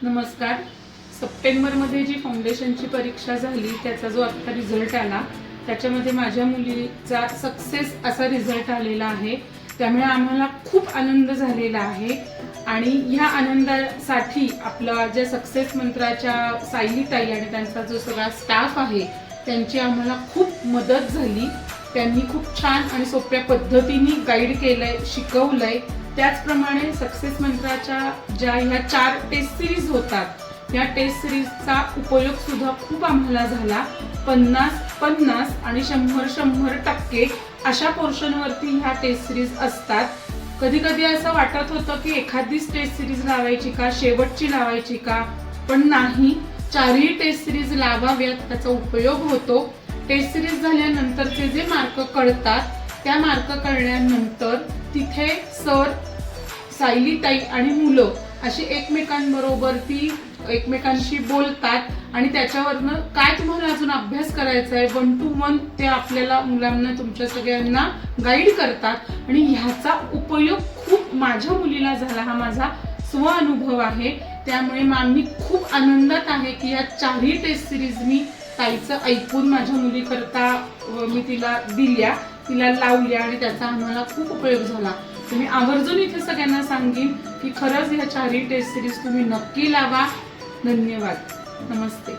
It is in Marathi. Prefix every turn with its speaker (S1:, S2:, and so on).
S1: नमस्कार. सप्टेंबरमध्ये जी फाउंडेशनची परीक्षा झाली त्याचा जो आता रिझल्ट आला त्याच्यामध्ये माझ्या मुलीचा सक्सेस असा रिझल्ट आलेला आहे. त्यामुळे आम्हाला खूप आनंद झालेला आहे आणि ह्या आनंदासाठी आपला ज्या सक्सेस मंत्राच्या सायलीताई आणि त्यांचा जो सगळा स्टाफ आहे त्यांची आम्हाला खूप मदत झाली. त्यांनी खूप छान आणि सोप्या पद्धतीने गाईड केलंय, शिकवलंय. त्याचप्रमाणे सक्सेस मंत्राच्या ज्या ह्या 4 टेस्ट सिरीज होतात या टेस्ट सिरीजचा उपयोग सुद्धा खूप आम्हाला झाला. 50-50 आणि 100% अशा पोर्शनवरती ह्या टेस्ट सिरीज असतात. कधी कधी असं वाटत होतं की एखादीच टेस्ट सिरीज लावायची का, शेवटची लावायची का, पण नाही, 4ही टेस्ट सिरीज लावाव्यात, त्याचा उपयोग होतो. टेस्ट सिरीज झाल्यानंतरचे जे मार्क कळतात त्या मार्क कळल्यानंतर तिथे सर, सायलीताई आणि मुलं अशी एकमेकांशी बोलतात आणि त्याच्यावरनं काय तुम्हाला अजून अभ्यास करायचा आहे 1 to 1 ते आपल्याला मुलांना, तुमच्या सगळ्यांना गाईड करतात. आणि ह्याचा उपयोग खूप माझ्या मुलीला झाला. हा माझा स्वअनुभव आहे. त्यामुळे मी खूप आनंदात आहे की या 4ही टेस्ट सिरीज मी ताईचं ऐकून माझ्या मुलीकरता मी तिला दिल्या, तिला लावल्या आणि त्याचा आम्हाला खूप उपयोग झाला. मी आवर्जून इथे सगळ्यांना सांगेन की खरंच ह्या 4ही टेस्ट सिरीज तुम्ही नक्की लावा. धन्यवाद. नमस्ते.